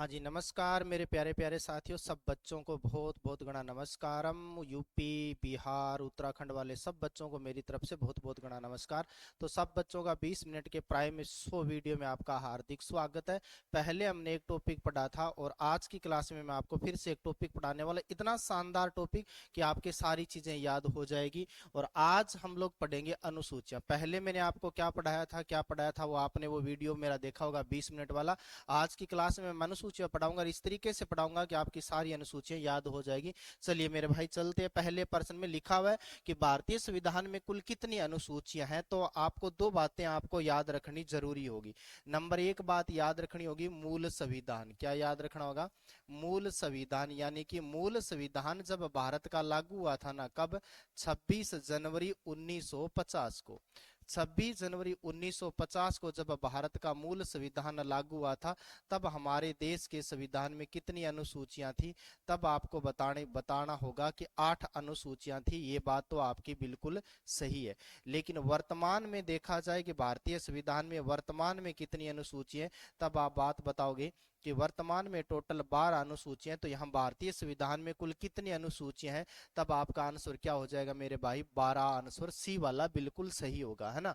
हाँ जी, नमस्कार मेरे प्यारे प्यारे साथियों। सब बच्चों को बहुत बहुत गणा नमस्कारम। यूपी, बिहार, उत्तराखंड वाले सब बच्चों को मेरी तरफ से बहुत बहुत गणा नमस्कार। तो सब बच्चों का 20 मिनट के प्राइम शो वीडियो में आपका हार्दिक स्वागत है। पहले हमने एक टॉपिक पढ़ा था और आज की क्लास में मैं आपको फिर से एक टॉपिक पढ़ाने वाला, इतना शानदार टॉपिक कि आपके सारी चीजें याद हो जाएगी। और आज हम लोग पढ़ेंगे अनुसूचियां। पहले मैंने आपको क्या पढ़ाया था वो आपने वो वीडियो मेरा देखा होगा 20 मिनट वाला। आज की क्लास में मैं अनुसूचियां पढ़ाऊंगा और इस तरीके से पढ़ाऊंगा कि आपकी सारी अनुसूचियां याद हो जाएगी। चलिए मेरे भाई चलते हैं। पहले प्रश्न में लिखा हुआ है कि भारतीय संविधान में कुल कितनी अनुसूचियां हैं। तो आपको दो बातें आपको याद रखनी जरूरी होगी। नंबर एक बात याद रखनी होगी, मूल संविधान। क्या याद रखना होगा? मूल संविधान। यानी कि मूल संविधान जब भारत का लागू हुआ था ना, कब? 26 जनवरी 1950 को। 26 जनवरी 1950 को जब भारत का मूल संविधान लागू हुआ था, तब हमारे देश के संविधान में कितनी अनुसूचियां थी? तब आपको बताना होगा कि 8 अनुसूचियां थी। ये बात तो आपकी बिल्कुल सही है। लेकिन वर्तमान में देखा जाए कि भारतीय संविधान में वर्तमान में कितनी अनुसूचियां, तब आप बात बताओगे कि वर्तमान में टोटल 12 अनुसूचियां। तो यहाँ भारतीय संविधान में कुल कितनी अनुसूचियां हैं? तब आपका आंसर क्या हो जाएगा मेरे भाई? 12। आंसर सी वाला बिल्कुल सही होगा, है ना।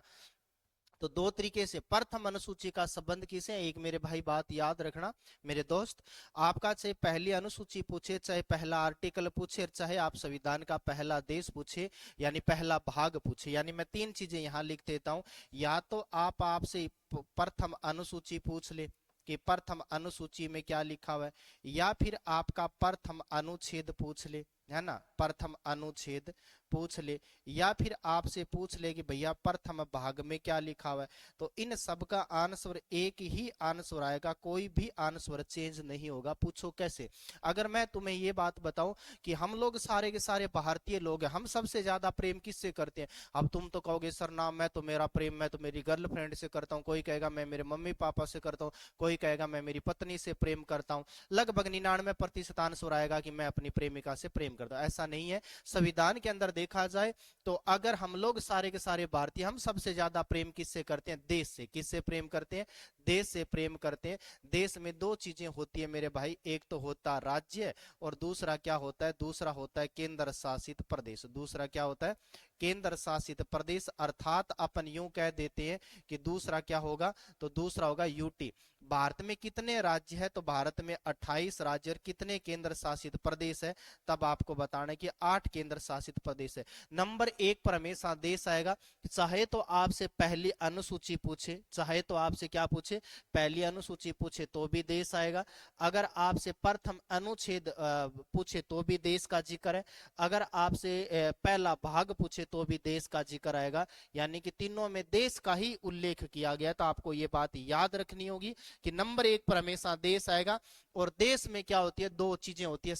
तो दो तरीके से प्रथम अनुसूची का संबंध किसे है, एक मेरे भाई बात याद रखना मेरे दोस्त। आपका चाहे पहली अनुसूची पूछे, चाहे पहला आर्टिकल पूछे, चाहे आप संविधान का पहला देश पूछे, यानी पहला भाग पूछे, यानी मैं तीन चीजें यहां लिख देता हूं। या तो आपसे प्रथम अनुसूची पूछ ले कि प्रथम अनुसूची में क्या लिखा हुआ है, या फिर आपका प्रथम अनुच्छेद पूछ ले, है ना, प्रथम अनुच्छेद पूछ ले, या फिर आपसे पूछ ले कि भैया प्रथम भाग में क्या लिखा हुआ है। तो इन सब का आंसर एक ही आंसर आएगा, कोई भी आंसर चेंज नहीं होगा। पूछो कैसे? अगर मैं तुम्हें ये बात बताऊं कि हम लोग सारे के सारे भारतीय लोग हैं, हम सबसे ज्यादा प्रेम किससे करते हैं? अब तुम तो कहोगे सर ना, मैं तो मेरा प्रेम मैं तो मेरी गर्लफ्रेंड से करता हूँ, कोई कहेगा मैं मेरे मम्मी पापा से करता हूँ, कोई कहेगा मैं मेरी पत्नी से प्रेम करता हूँ। लगभग 99% आंसर आएगा कि मैं अपनी प्रेमिका से प्रेम करता हूँ। ऐसा नहीं है। संविधान के अंदर देखा जाए तो अगर हम लोग सारे के सारे भारतीय, हम सबसे ज्यादा प्रेम किससे करते हैं? देश से। किससे प्रेम करते हैं? देश से प्रेम करते हैं। देश में दो चीजें होती है मेरे भाई, एक तो होता है राज्य, और दूसरा क्या होता है? दूसरा होता है केंद्र शासित प्रदेश। दूसरा क्या होता है? केंद्र शासित प्रदेश। अर्थात अपन यूं कह देते हैं कि दूसरा क्या होगा? तो दूसरा होगा यूटी। भारत में कितने राज्य है? तो भारत में 28 राज्य और कितने केंद्र शासित प्रदेश है? तब आपको बताना है कि 8 केंद्र शासित प्रदेश है। नंबर एक पर हमेशा देश आएगा। चाहे तो आपसे पहली अनुसूची पूछे, चाहे तो आपसे क्या पूछे? पहली अनुसूची पूछे तो भी देश आएगा। अगर आपसे प्रथम अनुच्छेद पूछे तो भी देश का जिक्र है। अगर आपसे पहला भाग पूछे तो भी देश का जिक्र आएगा। यानी कि तीनों में देश का ही उल्लेख किया गया। तो आपको ये बात याद रखनी होगी कि नंबर एक पर हमेशा देश आएगा। और देश में क्या होती है? दो चीजें होती है।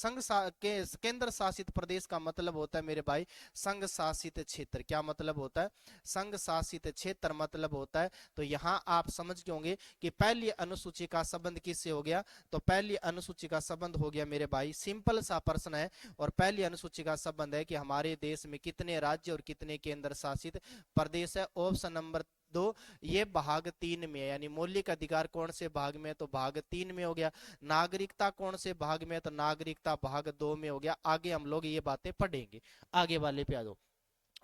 केंद्र शासित प्रदेश का मतलब होता है मेरे भाई संघ शासित क्षेत्र। क्या मतलब होता है? संघ शासित क्षेत्र मतलब होता है। तो यहां आप समझ गए होंगे कि पहली अनुसूची का संबंध किससे हो गया। तो पहली अनुसूची का संबंध हो गया मेरे भाई, सिंपल सा प्रश्न है। और पहली अनुसूची का संबंध है कि हमारे देश में कितने राज्य और कितने केंद्र शासित प्रदेश है। ऑप्शन नंबर दो, ये भाग 3 में है। यानी मौलिक अधिकार कौन से भाग में है? तो भाग 3 में हो गया। नागरिकता कौन से भाग में है? तो नागरिकता भाग 2 में हो गया। आगे हम लोग ये बातें पढ़ेंगे। आगे वाले पे आ जाओ।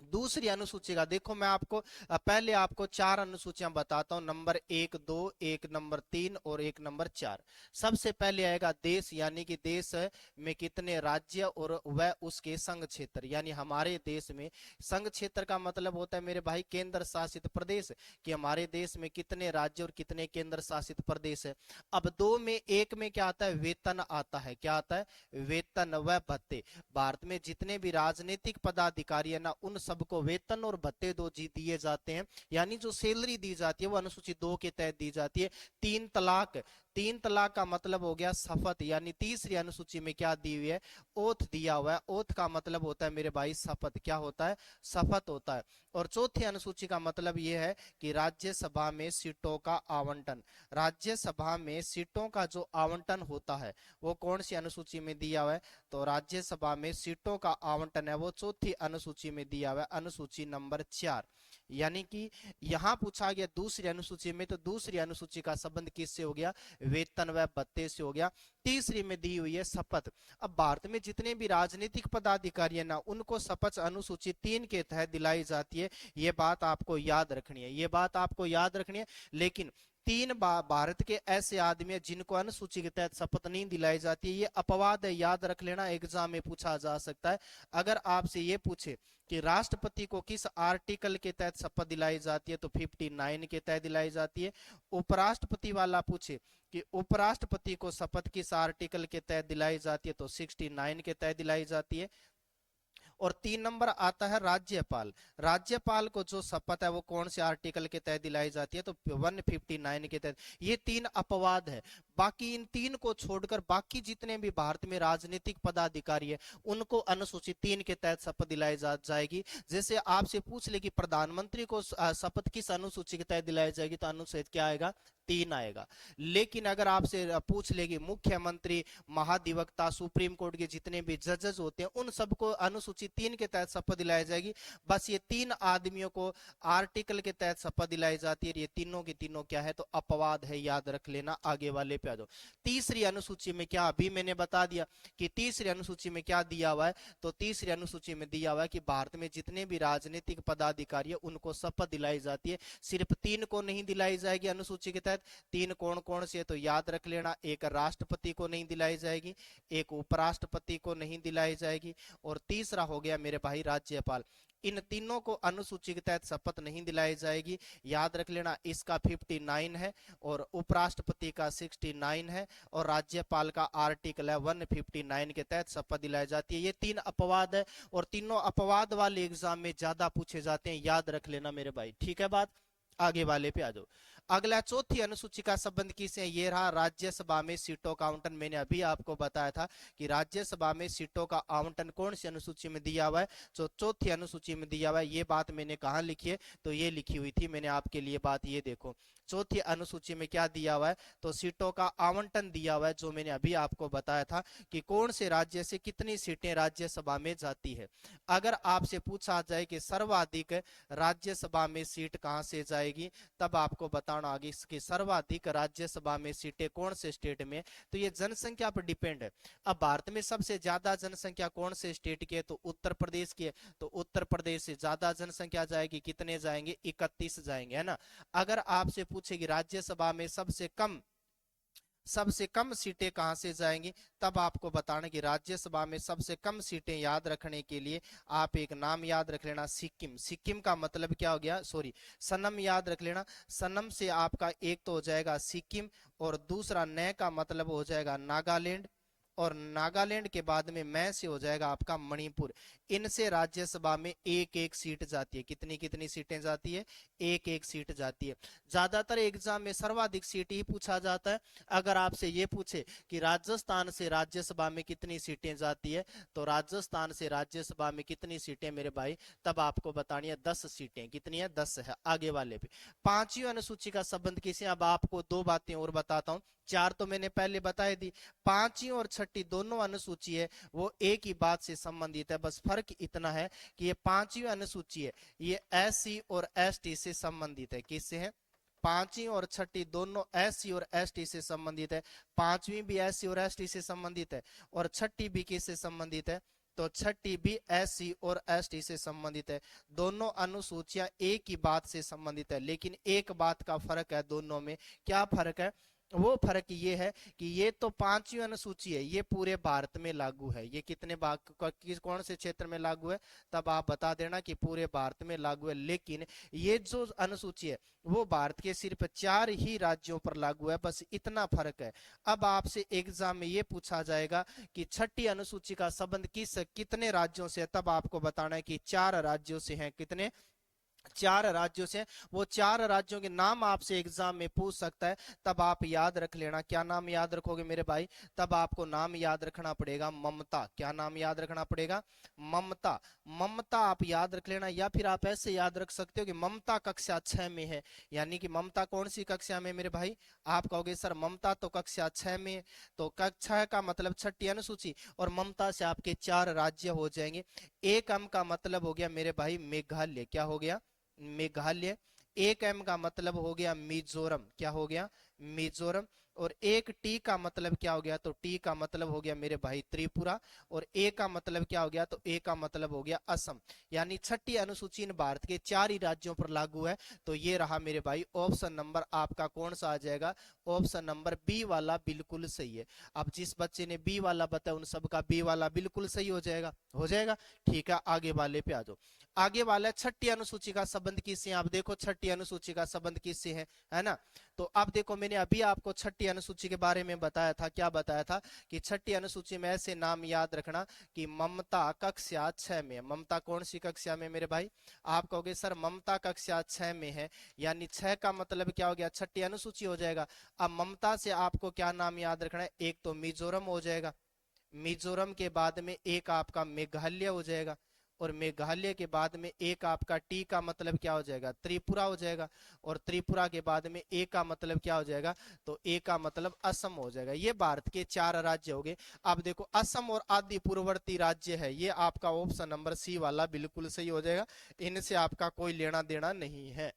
दूसरी अनुसूची का देखो, मैं आपको पहले आपको 4 अनुसूचियां बताता हूं। नंबर 1, 2, एक नंबर 3 और एक नंबर 4। सबसे पहले आएगा देश, यानी कि देश में कितने राज्य और वह उसके संघ क्षेत्र। यानी हमारे देश में संघ क्षेत्र का मतलब होता है मेरे भाई केंद्र शासित प्रदेश, कि हमारे देश में कितने राज्य और कितने केंद्र शासित प्रदेश है। अब दो में, एक में क्या आता है? वेतन आता है। क्या आता है? वेतन व भत्ते। भारत में जितने भी राजनीतिक पदाधिकारी है ना, उन सबको वेतन और भत्ते दो जी दिए जाते हैं। यानी जो सैलरी दी जाती है वो अनुसूची 2 के तहत दी जाती है। 3 तलाक। 3 तलाक का मतलब हो गया शपथ। यानी तीसरी अनुसूची में क्या दी हुई है? ओथ दिया हुआ है। ओथ का मतलब होता है मेरे भाई शपथ। क्या होता है? शपथ होता है। और चौथी अनुसूची का मतलब यह है कि राज्यसभा में सीटों का आवंटन। राज्यसभा में सीटों का जो आवंटन होता है वो कौन सी अनुसूची में दिया हुआ है? तो राज्यसभा में सीटों का आवंटन है वो चौथी अनुसूची में दिया हुआ है, अनुसूची नंबर 4। यानी कि यहां पूछा गया दूसरी अनुसूची में, तो दूसरी अनुसूची का संबंध किससे हो गया, वेतन व भत्ते से हो गया। तीसरी में दी हुई है शपथ। अब भारत में जितने भी राजनीतिक पदाधिकारी है ना, उनको शपथ अनुसूची 3 के तहत दिलाई जाती है। ये बात आपको याद रखनी है, ये बात आपको याद रखनी है। लेकिन भारत के ऐसे आदमी हैं जिनको अनुसूची के तहत शपथ नहीं दिलाई जाती है, ये अपवाद है, याद रख लेना, एग्जाम में पूछा जा सकता है। अगर आपसे ये पूछे कि राष्ट्रपति को किस आर्टिकल के तहत शपथ दिलाई जाती है, तो 59 के तहत दिलाई जाती है। उपराष्ट्रपति वाला पूछे कि उपराष्ट्रपति को शपथ किस आर्टिकल के तहत दिलाई जाती है, तो 69 के तहत दिलाई जाती है। और 3 नंबर आता है राज्यपाल। राज्यपाल को जो शपथ है वो कौन से आर्टिकल के तहत दिलाई जाती है, तो 159 के तहत। ये 3 अपवाद है। बाकी इन 3 को छोड़कर बाकी जितने भी भारत में राजनीतिक पदाधिकारी है, उनको अनुसूची 3 के तहत शपथ दिलाई जाएगी। जैसे आपसे पूछ ले कि प्रधानमंत्री को शपथ किस अनुसूची के तहत दिलाई जाएगी, तो अनुच्छेद क्या आएगा, 3 आएगा। लेकिन अगर आपसे पूछ लेगी मुख्यमंत्री, महाधिवक्ता, सुप्रीम कोर्ट के जितने भी जजेस होते हैं, उन सबको अनुसूची 3 के तहत शपथ दिलाई जाएगी। बस ये 3 आदमियों को आर्टिकल के तहत शपथ दिलाई जाती है। ये तीनों की तीनों क्या है, तो अपवाद है, याद रख लेना। आगे वाले पे आ जाओ। तीसरी अनुसूची में क्या, अभी मैंने बता दिया कि तीसरी अनुसूची में क्या दिया हुआ है, तो तीसरी अनुसूची में दिया हुआ है कि भारत में जितने भी राजनीतिक पदाधिकारी है उनको शपथ दिलाई जाती है। सिर्फ 3 को नहीं दिलाई जाएगी अनुसूची के तहत। 3 कौन कौन से, तो याद रख लेना, एक राष्ट्रपति को नहीं दिलाई जाएगी, एक उपराष्ट्रपति को नहीं दिलाई जाएगी, और तीसरा हो गया मेरे भाई राज्यपाल। इन तीनों को अनुसूची के तहत शपथ नहीं दिलाई जाएगी। याद रख लेना, इसका 59 है और उपराष्ट्रपति का 69 है और राज्यपाल का आर्टिकल है 159 के तहत शपथ दिलाई जाती है। ये 3 अपवाद है और तीनों अपवाद वाले एग्जाम में ज्यादा पूछे जाते हैं, याद रख लेना मेरे भाई। ठीक है बात, आगे वाले पे आ जाओ। अगला चौथी अनुसूची का संबंध किससे, ये रहा राज्यसभा में सीटों का आवंटन। मैंने अभी आपको बताया था कि राज्यसभा में सीटों का आवंटन कौन सी अनुसूची में दिया हुआ है, तो चौथी अनुसूची में दिया हुआ है। ये बात मैंने कहा लिखी है, तो ये लिखी हुई थी मैंने आपके लिए बात, ये देखो चौथी अनुसूची में क्या दिया हुआ है, तो सीटों का आवंटन दिया हुआ है, जो मैंने अभी आपको बताया था कि कौन से राज्य से कितनी सीटें राज्यसभा में जाती है। अगर आपसे पूछा जाए कि सर्वाधिक राज्यसभा में सीट कहां से जाएगी, तब आपको बताना आगे कि सर्वाधिक राज्यसभा में सीटें कौन से स्टेट में, तो ये जनसंख्या पर डिपेंड है। अब भारत में सबसे ज्यादा जनसंख्या कौन से स्टेट की है, तो उत्तर प्रदेश की है। तो उत्तर प्रदेश से ज्यादा जनसंख्या जाएगी, कितने जाएंगे, 31 जाएंगे, है ना। अगर आपसे पूछेगी राज्यसभा में सबसे कम सीटें कहां से जाएंगी, तब आपको बताना कि राज्यसभा में सबसे कम सीटें याद रखने के लिए आप एक नाम याद रख लेना, सिक्किम। सिक्किम का मतलब क्या हो गया, सॉरी, सनम याद रख लेना। सनम से आपका एक तो हो जाएगा सिक्किम और दूसरा नए का मतलब हो जाएगा नागालैंड, और नागालैंड के बाद में मैं से हो जाएगा आपका मणिपुर। इनसे राज्यसभा में एक एक सीट जाती है। कितनी कितनी सीटें जाती है, एक एक सीट जाती है। ज्यादातर एग्जाम में सर्वाधिक सीट ही पूछा जाता है। अगर आपसे ये पूछे कि राजस्थान से राज्यसभा में कितनी सीटें जाती है, तो राजस्थान से राज्यसभा में कितनी सीटें मेरे भाई, तब आपको बतानी है 10 सीटें। कितनी है, 10 है। आगे वाले पे पांचवी अनुसूची का संबंध किसे, अब आपको 2 बातें और बताता हूं, 4 तो मैंने पहले बताई दी। पांचवी और छठी दोनों अनुसूची है वो एक ही बात से संबंधित है, बस फर्क इतना है कि ये पांचवी अनुसूची है ये एससी और एसटी से संबंधित है। किससे है, पांचवी और छठी दोनों एससी और एसटी से संबंधित है। पांचवी भी एससी और एसटी से संबंधित है और छठी भी किससे संबंधित है, तो छठी भी एससी और एसटी से संबंधित है। दोनों अनुसूचियां एक ही बात से संबंधित है, लेकिन एक बात का फर्क है दोनों में। क्या फर्क है, वो फर्क ये है कि ये तो पांचवी अनुसूची है, ये पूरे भारत में लागू है। ये कितने किस कौन से क्षेत्र में लागू है, तब आप बता देना कि पूरे भारत में लागू है। लेकिन ये जो अनुसूची है वो भारत के सिर्फ 4 ही राज्यों पर लागू है, बस इतना फर्क है। अब आपसे एग्जाम में ये पूछा जाएगा कि छठी अनुसूची का संबंध कितने राज्यों से है, तब आपको बताना है कि 4 राज्यों से है। कितने, 4 राज्यों से। वो 4 राज्यों के नाम आपसे एग्जाम में पूछ सकता है, तब आप याद रख लेना। क्या नाम याद रखोगे मेरे भाई, तब आपको नाम याद रखना पड़ेगा ममता। क्या नाम याद रखना पड़ेगा, ममता। ममता आप याद रख लेना, या फिर आप ऐसे याद रख सकते हो कि ममता कक्षा 6 में है। यानी कि ममता कौन सी कक्षा में मेरे भाई, आप कहोगे सर ममता तो कक्षा 6 में, तो कक्षा का मतलब छठी अनुसूची, और ममता से आपके 4 राज्य हो जाएंगे। एक अंक का मतलब हो गया मेरे भाई मेघालय। क्या हो गया, मेघालय। एक एम का मतलब हो गया मिजोरम, क्या हो गया, मिजोरम। और एक टी का मतलब क्या हो गया, तो टी का मतलब हो गया मेरे भाई त्रिपुरा। और ए का मतलब क्या हो गया, तो ए का मतलब हो गया असम। यानी छठी अनुसूची इन भारत के 4 ही राज्यों पर लागू है। तो ये रहा मेरे भाई ऑप्शन नंबर आपका कौन सा आ जाएगा, ऑप्शन नंबर बी वाला बिल्कुल सही है। अब जिस बच्चे ने बी वाला बताया उन सबका बी वाला बिल्कुल सही हो जाएगा, हो जाएगा। ठीक है, आगे वाले पे आ जाओ। आगे वाला छठी अनुसूची का संबंध किससे है, आप देखो छठी अनुसूची का संबंध किससे है ना। तो अब देखो मैंने अभी आपको छठी अनुसूची के बारे में बताया था, क्या बताया था कि छठी अनुसूची में ऐसे नाम याद रखना कि ममता कक्षा 6 में। ममता कौन सी कक्षा में मेरे भाई, आप कहोगे सर ममता कक्षा 6 में है, यानी 6 का मतलब क्या हो गया, छठी अनुसूची हो जाएगा। अब ममता से आपको क्या नाम याद रखना है, एक तो मिजोरम हो जाएगा, मिजोरम के बाद में एक आपका मेघालय हो जाएगा, और मेघालय के बाद में एक आपका टी का मतलब क्या हो जाएगा, त्रिपुरा हो जाएगा। और त्रिपुरा के बाद में ए का मतलब क्या हो जाएगा, तो ए का मतलब असम हो जाएगा। ये भारत के 4 राज्य हो गए। अब देखो असम और आदि पूर्ववर्ती राज्य है, ये आपका ऑप्शन नंबर सी वाला बिल्कुल सही हो जाएगा। इनसे आपका कोई लेना देना नहीं है।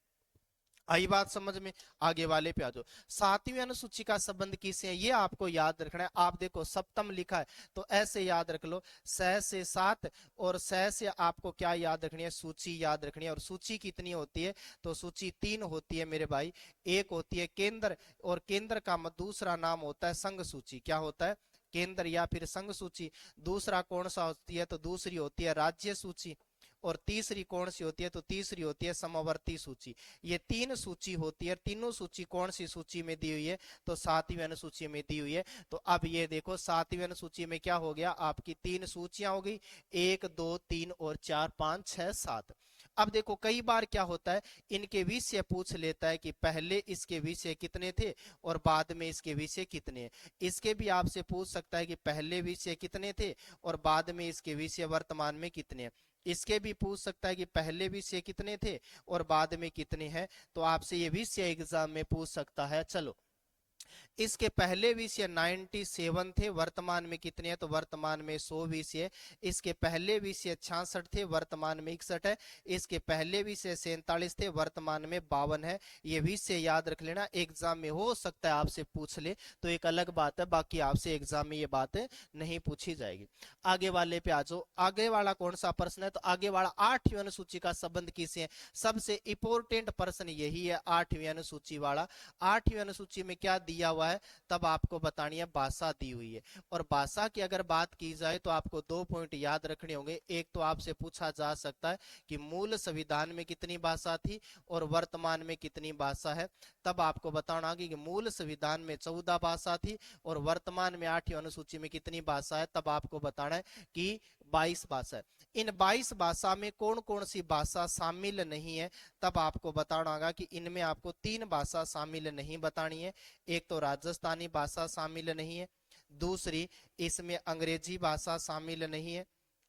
आई बात समझ में। आगे वाले पे आ जाओ। 7वीं अनुसूची का संबंध किससे है, ये आपको याद रखना है। आप देखो सप्तम लिखा है तो ऐसे याद रख लो, सह से 7, और सह से आपको क्या याद रखनी है, सूची याद रखनी है। और सूची कितनी होती है, तो सूची 3 होती है मेरे भाई। एक होती है केंद्र, और केंद्र का दूसरा नाम होता है संघ सूची। क्या होता है, केंद्र या फिर संघ सूची। दूसरा कौन सा होती है, तो दूसरी होती है राज्य सूची। और तीसरी कौन सी होती है, तो तीसरी होती है समवर्ती सूची। ये 3 सूची होती है, तीनों सूची कौन सी सूची में दी हुई है, तो 7वीं अनुसूची में दी हुई है। तो अब ये देखो 7वीं अनुसूची में क्या हो गया, आपकी 3 सूचियां हो गई, 1 2 3 और 4 5 6 7। अब देखो कई बार क्या होता है, इनके विषय पूछ लेता है कि पहले इसके विषय कितने थे और बाद में इसके विषय कितने हैं। इसके भी आपसे पूछ सकता है कि पहले विषय कितने थे और बाद में इसके विषय वर्तमान में कितने हैं। इसके भी पूछ सकता है कि पहले विषय कितने थे और बाद में कितने हैं। तो आपसे ये विषय एग्जाम में पूछ सकता है। चलो, इसके पहले विषय 97 थे, वर्तमान में कितने हैं, तो वर्तमान में 100 विषय। इसके पहले विषय 66 थे, वर्तमान में 61 है। इसके पहले विषय 47 थे, वर्तमान में 52 है। ये विषय याद रख लेना, एग्जाम में हो सकता है आपसे पूछ ले तो एक अलग बात है, बाकी आपसे एग्जाम में ये बात नहीं पूछी जाएगी। आगे वाले पे आ जाओ। आगे वाला कौन सा प्रश्न है, तो आगे वाला 8वीं अनुसूची का संबंध किससे है, सबसे इंपॉर्टेंट प्रश्न यही है 8वीं अनुसूची वाला। 8वीं अनुसूची में क्या दिया हुआ है, तब आपको बतानी है भाषा दी हुई है। और भाषा की अगर बात की जाए तो आपको 2 पॉइंट याद रखने होंगे। एक तो आपसे पूछा जा सकता है कि मूल संविधान में कितनी भाषा थी और वर्तमान में कितनी भाषा है। तब आपको बताना कि मूल संविधान में 14 भाषा थी और वर्तमान में 8वीं अनुसूची में कितनी भाषा है, तब आपको बताना है कि 22 भाषा है। इन 22 भाषा में कौन कौन सी भाषा शामिल नहीं है, तब आपको बताना होगा कि इनमें आपको 3 भाषा शामिल नहीं बतानी है। एक तो राजस्थानी भाषा शामिल नहीं है, दूसरी इसमें अंग्रेजी भाषा शामिल नहीं है,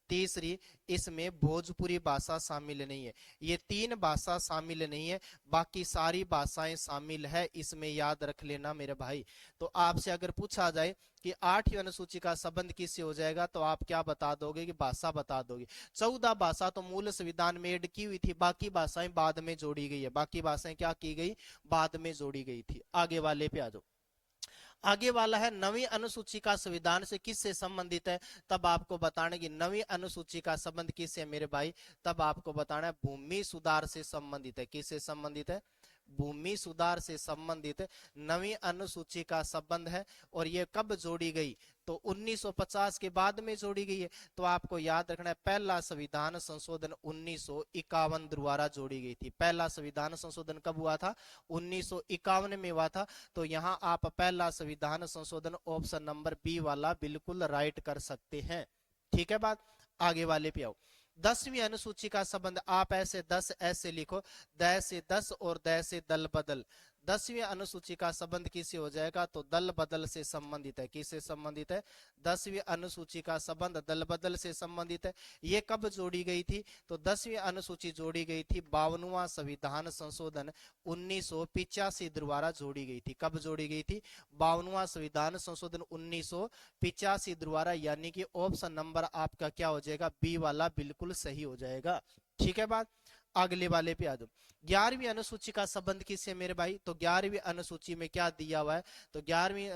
तीसरी इसमें भोजपुरी भाषा शामिल नहीं है। ये 3 भाषा शामिल नहीं है, बाकी सारी भाषाएं शामिल है, इसमें याद रख लेना मेरे भाई। तो आपसे अगर पूछा जाए कि 8वीं अनुसूची का संबंध किससे हो जाएगा, तो आप क्या बता दोगे, कि भाषा बता दोगे। 14 भाषा तो मूल संविधान में ऐड की हुई थी, बाकी भाषाएं बाद में जोड़ी गई है। बाकी भाषाएं क्या की गई, बाद में जोड़ी गई थी। आगे वाले पे आ जाओ। आगे वाला है 9वीं अनुसूची का संविधान से किससे संबंधित है, तब आपको बताना कि 9वीं अनुसूची का संबंध किससे है मेरे भाई, तब आपको बताना है भूमि सुधार से संबंधित है। किससे संबंधित है, भूमि सुधार से संबंधित 9वीं अनुसूची का संबंध है। और ये कब जोड़ी गई, तो 1950 के बाद में जोड़ी गई है। तो आपको याद रखना है पहला संविधान संशोधन 1951 द्वारा जोड़ी गई थी। पहला संविधान संशोधन कब हुआ था, 1951 में हुआ था। तो यहाँ आप पहला संविधान संशोधन ऑप्शन नंबर बी वाला बिल्कुल राइट कर सकते हैं। ठीक है बात। आगे वाले पे आओ। 10वीं अनुसूची का संबंध आप ऐसे 10 ऐसे लिखो, द से 10 और द से दल बदल। 10वीं अनुसूची का संबंध किससे हो जाएगा, तो दल बदल से संबंधित है। किससे संबंधित है, 10वीं अनुसूची का संबंध दल बदल से संबंधित है। ये कब जोड़ी गई थी, तो 10वीं अनुसूची जोड़ी गई थी 52वां संविधान संशोधन 1985 द्वारा जोड़ी गई थी। कब जोड़ी गई थी, 52वां संविधान संशोधन 1985 द्वारा, यानी कि ऑप्शन नंबर आपका क्या हो जाएगा, बी वाला बिल्कुल सही हो जाएगा। ठीक है बात। अगले वाले पे आ जाओ। 11वीं अनुसूची का संबंध किससे मेरे भाई? तो 11वीं अनुसूची में क्या दिया हुआ है? तो 11वीं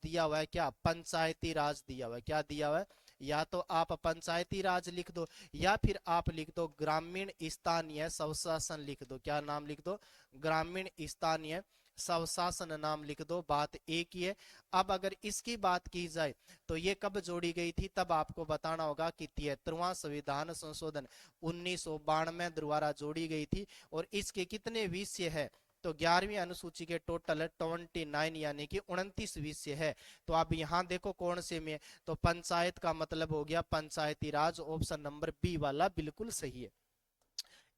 दिया हुआ है क्या? पंचायती राज दिया हुआ है। क्या दिया हुआ है? या तो आप पंचायती राज लिख दो, या फिर आप लिख दो ग्रामीण स्थानीय स्वशासन लिख दो। क्या नाम लिख दो? ग्रामीण स्थानीय स्वशासन नाम लिख दो। बात एक ही है। अब अगर इसकी बात की जाए तो ये कब जोड़ी गई थी? तब आपको बताना होगा कि 73वां संविधान संशोधन 1992 द्वारा जोड़ी गई थी। और इसके कितने विषय है? तो 11वीं अनुसूची के टोटल 29 यानी कि 29 विषय है। तो आप यहां देखो कौन से में, तो पंचायत का मतलब हो गया पंचायती राज, ऑप्शन नंबर बी वाला बिल्कुल सही है।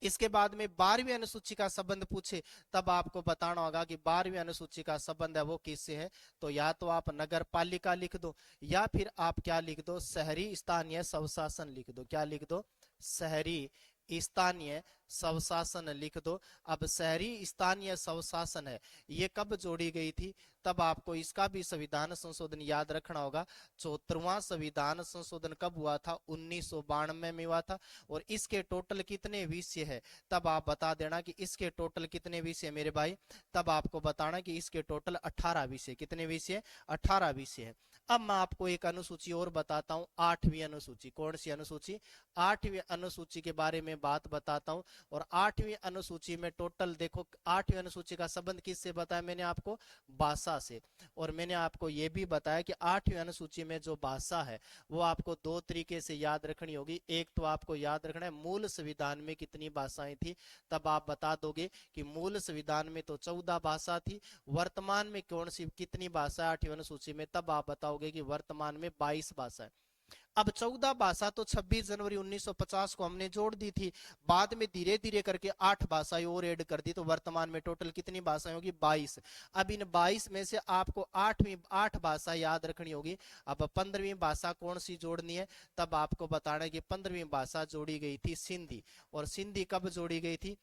इसके बाद में 12वीं अनुसूची का संबंध पूछे तब आपको बताना होगा कि 12वीं अनुसूची का संबंध है वो किससे है? तो या तो आप नगर पालिका लिख दो, या फिर आप क्या लिख दो? शहरी स्थानीय स्वशासन लिख दो। क्या लिख दो? शहरी स्थानीय स्वशासन लिख दो। अब शहरी स्थानीय स्वशासन है, ये कब जोड़ी गई थी? तब आपको इसका भी संविधान संशोधन याद रखना होगा। 74वां संविधान संशोधन कब हुआ था? 1992 में हुआ था। और इसके टोटल कितने विषय है? तब आप बता देना कि इसके टोटल कितने विषय मेरे भाई? तब आपको बताना कि इसके टोटल 18 विषय। कितने विषय? 18 विषय है। अब मैं आपको एक अनुसूची और बताता हूं, 8वीं अनुसूची। कौन सी अनुसूची? 8वीं अनुसूची के बारे में बात बताता हूं। और 8वीं अनुसूची में टोटल देखो, 8वीं अनुसूची का संबंध किससे बताया मैंने आपको? भाषा से। और मैंने आपको यह भी बताया कि 8वीं अनुसूची में जो भाषा है वो आपको दो तरीके से याद रखनी होगी। एक तो आपको याद रखना है मूल संविधान में कितनी भाषाएं थी, तब आप बता दोगे कि मूल संविधान में तो 14 भाषा थी। वर्तमान में कौन सी कितनी भाषा है 8वीं अनुसूची में? तब आप बताओगे कि वर्तमान में 22 भाषा है। अब 14 भाषा तो 26 जनवरी 1950 को हमने जोड़ दी थी। बाद में धीरे धीरे करके 8 भाषाएं और ऐड कर दी, तो वर्तमान में टोटल कितनी भाषाएं होगी? 22। अब इन 22 में से आपको 8 भाषा याद रखनी होगी। अब 15वीं भाषा कौन सी जोड़नी है? तब आपको बताना है कि 15वीं भाषा जोड़ी गई थी सिंधी। और सिंधी कब जोड़ी गई थी?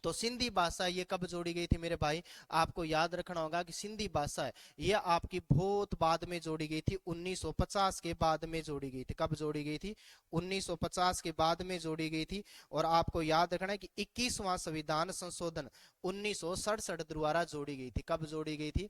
तो सिंधी भाषा ये कब जोड़ी गई थी मेरे भाई? आपको याद रखना होगा कि सिंधी भाषा है ये आपकी बहुत बाद में जोड़ी गई थी, 1950 के बाद में जोड़ी गई थी। कब जोड़ी गई थी? 1950 के बाद में जोड़ी गई थी। और आपको याद रखना है कि 21वां संविधान संशोधन 1967 द्वारा जोड़ी गई थी। कब जोड़ी गई थी?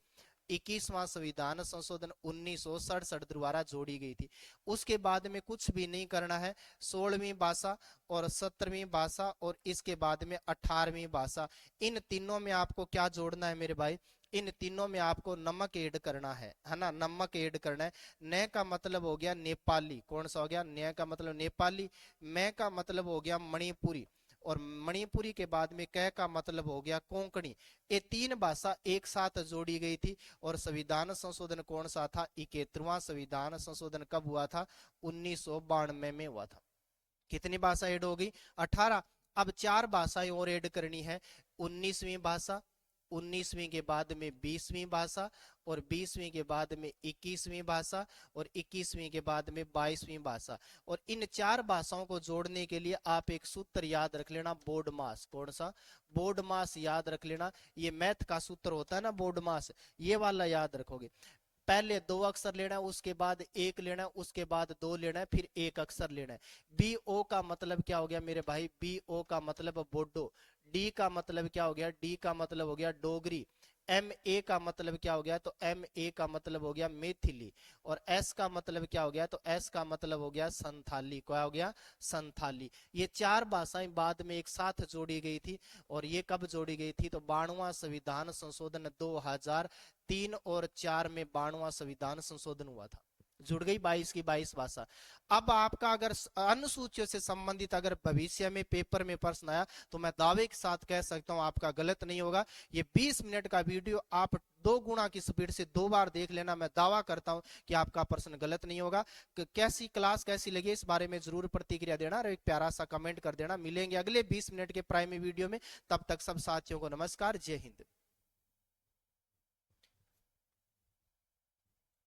21वां संविधान संशोधन 1967 द्वारा जोड़ी गई थी। उसके बाद में कुछ भी नहीं करना है। 16वीं भाषा और 17वीं भाषा और इसके बाद में 18वीं भाषा, इन तीनों में आपको क्या जोड़ना है मेरे भाई? इन तीनों में आपको नमक ऐड करना है ना? नमक ऐड करना है। न का मतलब हो गया नेपाली। कौन सा हो गया? न का मतलब नेपाली। मैं का मतलब हो गया मणिपुरी। और मणिपुरी के बाद में कै का मतलब हो गया कोंकणी। ये तीन भाषा एक साथ जोड़ी गई थी। और संविधान संशोधन कौन सा था? 71वां संविधान संशोधन कब हुआ था? 1992 में हुआ था। कितनी भाषा ऐड होगी? 18। अब 4 भाषाएं और ऐड करनी है। 19वीं भाषा, 19वीं के बाद में 20वीं भाषा, और 20वीं के बाद में 21वीं भाषा, और 21वीं के बाद में 22वीं भाषा। और इन 4 भाषाओं को जोड़ने के लिए आप एक सूत्र याद रख लेना, बोर्ड मास। कौन सा? बोर्ड मास याद रख लेना। ये मैथ का सूत्र होता है ना, बोर्ड मास, ये वाला याद रखोगे। पहले 2 अक्षर लेना है, उसके बाद 1 लेना है, उसके बाद 2 लेना है, फिर 1 अक्षर लेना है। बी ओ का मतलब क्या हो गया मेरे भाई? बी ओ का मतलब बोडो। डी का मतलब क्या हो गया? डी का मतलब हो गया डोगरी। एम ए का मतलब क्या हो गया? तो एम ए का मतलब हो गया मैथिली। और एस का मतलब क्या हो गया? तो एस का मतलब हो गया संथाली। क्या हो गया? संथाली। ये 4 भाषाएं बाद में एक साथ जोड़ी गई थी। और ये कब जोड़ी गई थी? तो 92वां संविधान संशोधन 2003 और 4 में 92वां संविधान संशोधन हुआ था। जुड़ गई 22 की 22 भाषा। अब आपका अगर अनुसूचियों से संबंधित अगर भविष्य में पेपर में प्रश्न आया तो मैं दावे के साथ कह सकता हूं आपका गलत नहीं होगा। ये 20 मिनट का वीडियो आप 2 गुना की स्पीड से 2 बार देख लेना, मैं दावा करता हूं कि आपका प्रश्न गलत नहीं होगा। कैसी क्लास कैसी लगी इस बारे में जरूर प्रतिक्रिया देना और एक प्यारा सा कमेंट कर देना। मिलेंगे अगले 20 मिनट के प्राइमरी वीडियो में, तब तक सब साथियों को नमस्कार, जय हिंद।